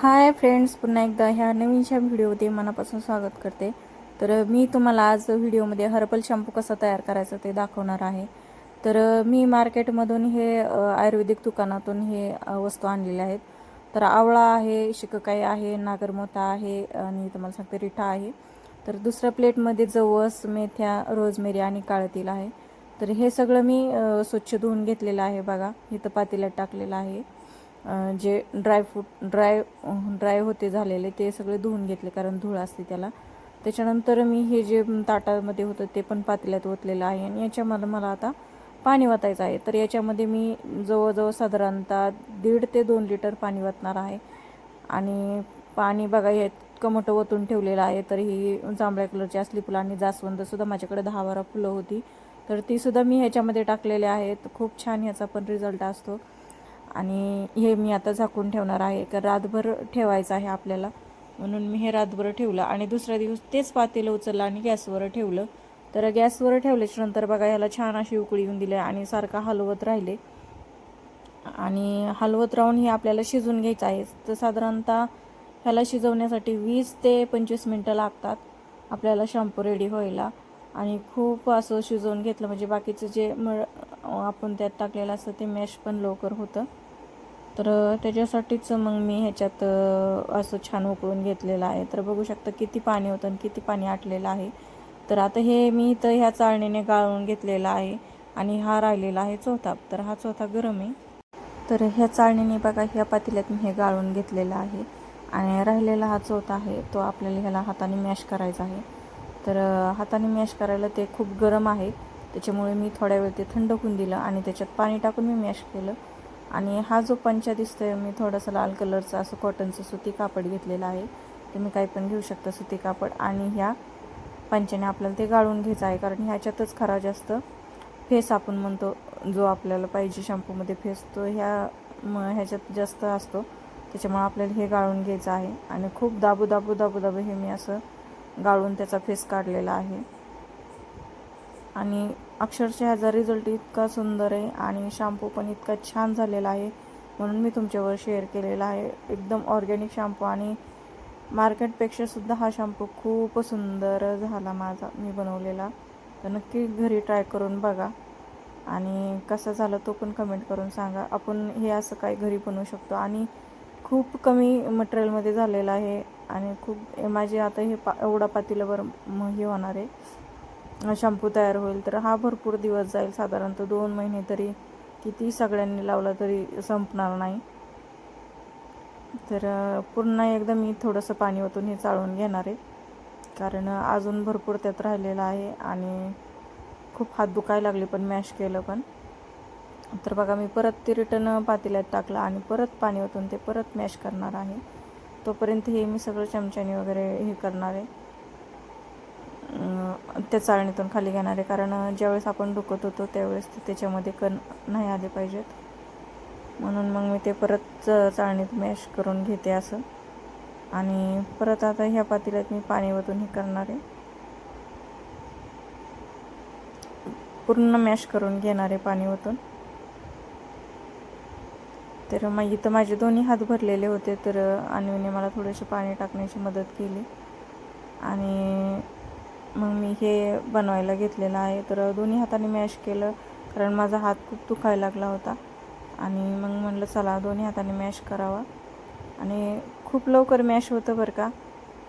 Hi friends, पुन्हा एकदा ह्या नवीनशा व्हिडिओमध्ये मनापासून स्वागत करते. तर मी तुम्हाला आज व्हिडिओमध्ये हर्बल शॅम्पू कसा तयार करायचा ते दाखवणार आहे. तर मी मार्केटमधून हे आयुर्वेदिक दुकानातून हे वस्तू आणलेल्या आहेत. तर आवळा आहे, शिकाकाई आहे, नागरमोथा आहे आणि तुम्हाला सांगते रिठा आहे. तर दुसऱ्या प्लेटमध्ये जवस, मेथ्या, रोजमेरी आणि काळं तेल आहे. तर हे सगळं मी स्वच्छ धुवून घेतलेलं आहे. बघा इथं पातेल्यात टाकलेलं आहे. जे ड्राय होते झालेले ते सगळे धुवून घेतले, कारण धूळ असते त्याला. त्याच्यानंतर मी हे जे ताटामध्ये होतं ते पण पातेल्यात ओतलेलं आहे आणि याच्यामध्ये मला आता पाणी वतायचं आहे. तर याच्यामध्ये मी जवळजवळ साधारणतः 1.5 ते 2 लिटर पाणी वतणार आहे. आणि पाणी बघा हे इतकं मोठं ओतून ठेवलेलं आहे. तर ही जांभळ्या कलरची असली फुलं आणि जास्वंदसुद्धा माझ्याकडे 10-12 फुलं होती, तर तीसुद्धा मी ह्याच्यामध्ये टाकलेले आहेत. खूप छान ह्याचा पण रिझल्ट असतो. आणि हे मी आता झाकून ठेवणार आहे, कारण रातभर ठेवायचं आहे आपल्याला, म्हणून मी हे रातभर ठेवलं. आणि दुसऱ्या दिवस तेच पातेलं उचललं आणि गॅसवर ठेवलं. तर गॅसवर ठेवल्याच्या नंतर बघा ह्याला छान अशी उकळी येऊन दिली आणि सारखा हलवत राहिले. आणि हलवत राहून हे आपल्याला शिजवून घ्यायचं आहे. तर साधारणतः ह्याला शिजवण्यासाठी 20 ते 25 मिनटं लागतात आपल्याला शॅम्पू रेडी व्हायला. आणि खूप असं शिजवून घेतलं म्हणजे बाकीचं जे आपण त्यात टाकलेलं असतं ते मॅश पण लवकर होतं. तर त्याच्यासाठीच मग मी ह्याच्यात असं छान उकळून घेतलेलं आहे. तर बघू शकता किती पाणी होतं आणि किती पाणी आटलेलं आहे. तर आता हे मी इथं ह्या चाळणीने गाळून घेतलेलं आहे आणि हा राहिलेला आहे चौथा. तर हा चौथा गरम आहे. तर ह्या चाळणीने बघा ह्या पातेल्यात मी हे गाळून घेतलेलं आहे आणि राहिलेला हा चौथा आहे तो आपल्याला ह्याला हाताने मॅश करायचा आहे. तर हाताने मॅश करायला ते खूप गरम आहे, त्याच्यामुळे मी थोड्या वेळ ते थंड होऊन दिलं आणि त्याच्यात पाणी टाकून मी मॅश केलं. आणि हा जो पंचा दिसतोय मी थोडंसं लाल कलरचं असं कॉटनचं सुती कापड घेतलेलं आहे. तुम्ही काही पण घेऊ शकता सुती कापड. आणि ह्या पंचाने आपल्याला ते गाळून घ्यायचं आहे, कारण ह्याच्यातच खरा जास्त फेस आपण म्हणतो जो आपल्याला पाहिजे शॅम्पूमध्ये फेस तो ह्याच्यात जास्त असतो, त्याच्यामुळे आपल्याला हे गाळून घ्यायचं आहे. आणि खूप दाबू दाबू दाबू दाबू हे मी असं गाळून त्याचा फेस काढलेला आहे. आणि अक्षरशः ह्याचा रिझल्ट इतका सुंदर आहे आणि शॅम्पू पण इतका छान झालेला आहे, म्हणून मी तुमच्यावर शेअर केलेला आहे. एकदम ऑर्गॅनिक शॅम्पू आणि मार्केटपेक्षासुद्धा हा शॅम्पू खूप सुंदर झाला माझा मी बनवलेला. तर नक्की घरी ट्राय करून बघा आणि कसा झाला तो पण कमेंट करून सांगा. आपण हे असं काही घरी बनवू शकतो आणि खूप कमी मटेरियलमध्ये झालेलं आहे. आणि खूप माझे आता हे एवढा पातेल्यावर हे होणार आहे शॅम्पू तयार होईल. तर हा भरपूर दिवस जाईल, साधारणतः 2 महिने तरी किती सगळ्यांनी लावला तरी संपणार नाही. तर पुन्हा एकदा मी थोडंसं पाणी ओतून हे चाळून घेणार आहे, कारण अजून भरपूर त्यात राहिलेलं आहे आणि खूप हात दुखायला लागले पण मॅश केलं पण. तर बघा मी परत ते रिटर्न पातेल्यात टाकलं आणि परत पाणी ओतून ते परत मॅश करणार आहे. तोपर्यंत हे मी सगळं चमच्याने वगैरे हे करणार आहे, त्या चाळणीतून खाली घेणार आहे, कारण ज्यावेळेस आपण डुकत होतो त्यावेळेस ते त्याच्यामध्ये कण नाही आले पाहिजेत, म्हणून मग मी ते परत चाळणीत मॅश करून घेते असं. आणि परत आता ह्या पातेल्यात मी पाणी ओतून हे करणार आहे, पूर्ण मॅश करून घेणार आहे पाणी ओतून. तर मग इथं माझे दोन्ही हात भरलेले होते, तर अन्वीने मला थोडेसे पाणी टाकण्याची मदत केली आणि मग मी हे बनवायला घेतलेलं आहे. तर दोन्ही हाताने मॅश केलं, कारण माझा हात खूप दुखायला लागला होता आणि मग म्हटलं चला दोन्ही हाताने मॅश करावा. आणि खूप लवकर मॅश होतं बरं का,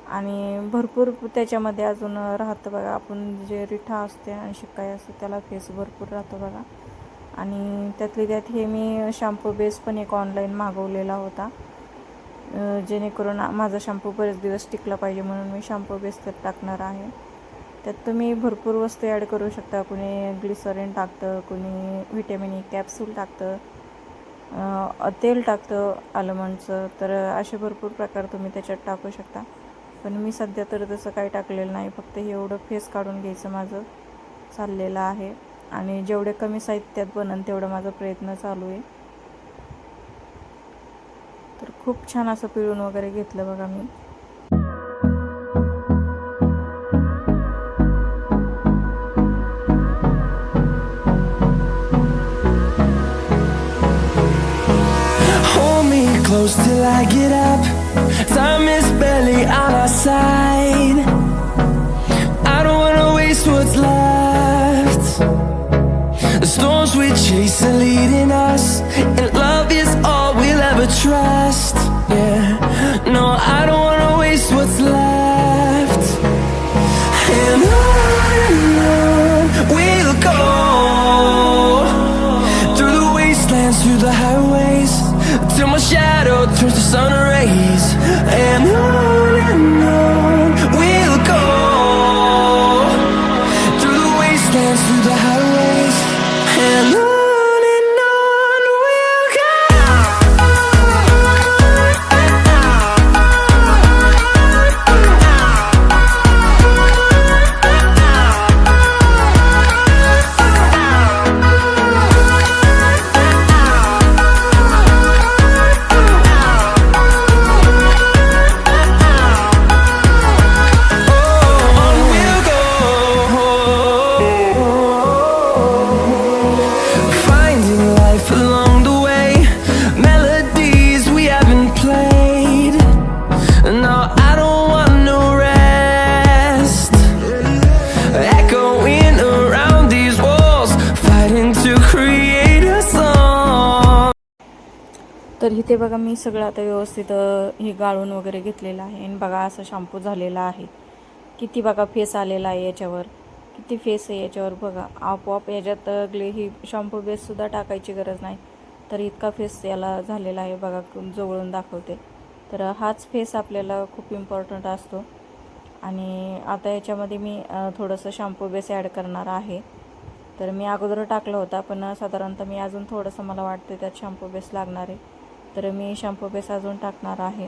आणि भरपूर त्याच्यामध्ये अजून राहतं बघा. आपण जे रिठा असते आणि शिकाई असते त्याला फेस भरपूर राहतं बघा. आणि त्यातली त्यात हे मी शॅम्पू बेस पण एक ऑनलाईन मागवलेला होता, जेणेकरून माझा शॅम्पू बरेच दिवस टिकला पाहिजे, म्हणून मी शॅम्पू बेस त्यात टाकणार आहे. त्यात तुम्ही भरपूर वस्तू ॲड करू शकता. कुणी ग्लिसरीन टाकतं, कुणी व्हिटॅमिन ई कॅप्सूल टाकतं, तेल टाकतं आल्मंडचं. तर असे भरपूर प्रकार तुम्ही त्याच्यात टाकू शकता, पण मी सध्या तर तसं काही टाकलेलं नाही. फक्त हे एवढं फेस काढून घ्यायचं माझं चाललेलं आहे आणि जेवढे कमी साहित्यात बनन तेवढं माझा प्रयत्न चालू आहे. तर खूप छान असं पिळून वगैरे घेतलं बघा मी. Close till till I get up. Time is barely on our side. I don't wanna waste what's left. The storms we chase are leading us, and love is all we'll ever trust. Yeah, no, I don't wanna waste what's left. And on we'll go, through the wastelands, through the highways, till my shadow turns to sun rays. And on we'll go, through the wastelands, through the highways, and on we'll go. तर इथे बघा मी सगळं आता व्यवस्थित हे गाळून वगैरे घेतलेलं आहे आणि बघा असं शॅम्पू झालेला आहे. किती बघा फेस आलेला आहे याच्यावर, किती फेस आहे याच्यावर बघा. आपोआप याच्यात ही शॅम्पू बेससुद्धा टाकायची गरज नाही, तर इतका फेस याला झालेला आहे बघा. जवळून दाखवते. तर हाच फेस आपल्याला खूप इम्पॉर्टंट असतो. आणि आता याच्यामध्ये मी थोडंसं शॅम्पू बेस ॲड करणार आहे. तर मी अगोदर टाकलं होता, पण साधारणतः मी अजून थोडंसं मला वाटतं त्यात शॅम्पू बेस लागणार आहे. तर मी शॅम्पू बेस अजून टाकणार आहे.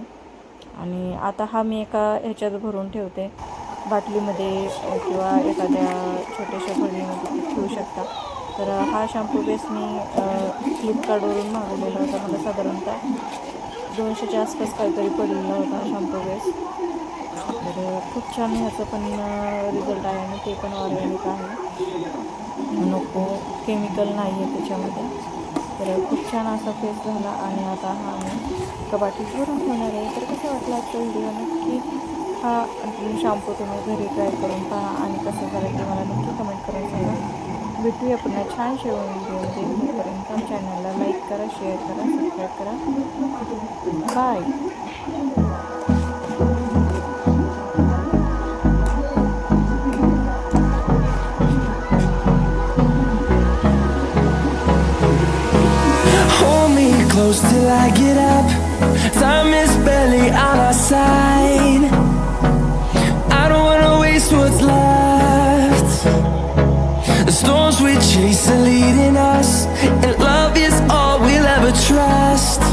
आणि आता हा मी एका ह्याच्यात भरून ठेवते, बाटलीमध्ये किंवा एखाद्या छोट्याशा भरणीमध्ये ठेवू शकता. तर हा शॅम्पू बेस मी फ्लिपकार्टवरून मागवलेला होता. मला साधारणतः 200च्या आसपास काहीतरी पडलेला होता शॅम्पू बेस. तर खूप छान ह्याचं पण रिझल्ट आहे आणि ते पण ऑर्गॅनिक आहे, नको केमिकल नाही आहे त्याच्यामध्ये. तर खूप छान असा फेस झाला. आणि आता हा मी कपाटीत भरून ठेवणार आहे. तर कसं वाटलं आजचा व्हिडिओ, नक्की हा शॅम्पू तुम्ही घरी ट्राय करून पहा आणि कसं झालं ते मला नक्की कमेंट करून सांगा. भेटूया पुन्हा छानशा व्हिडिओमध्ये. तोपर्यंत चॅनलला लाईक करा, शेअर करा, सबस्क्राईब करा. Bye. Close till I get up. Time is barely on our side. I don't wanna waste what's left. The storms we chase are leading us, and love is all we'll ever trust.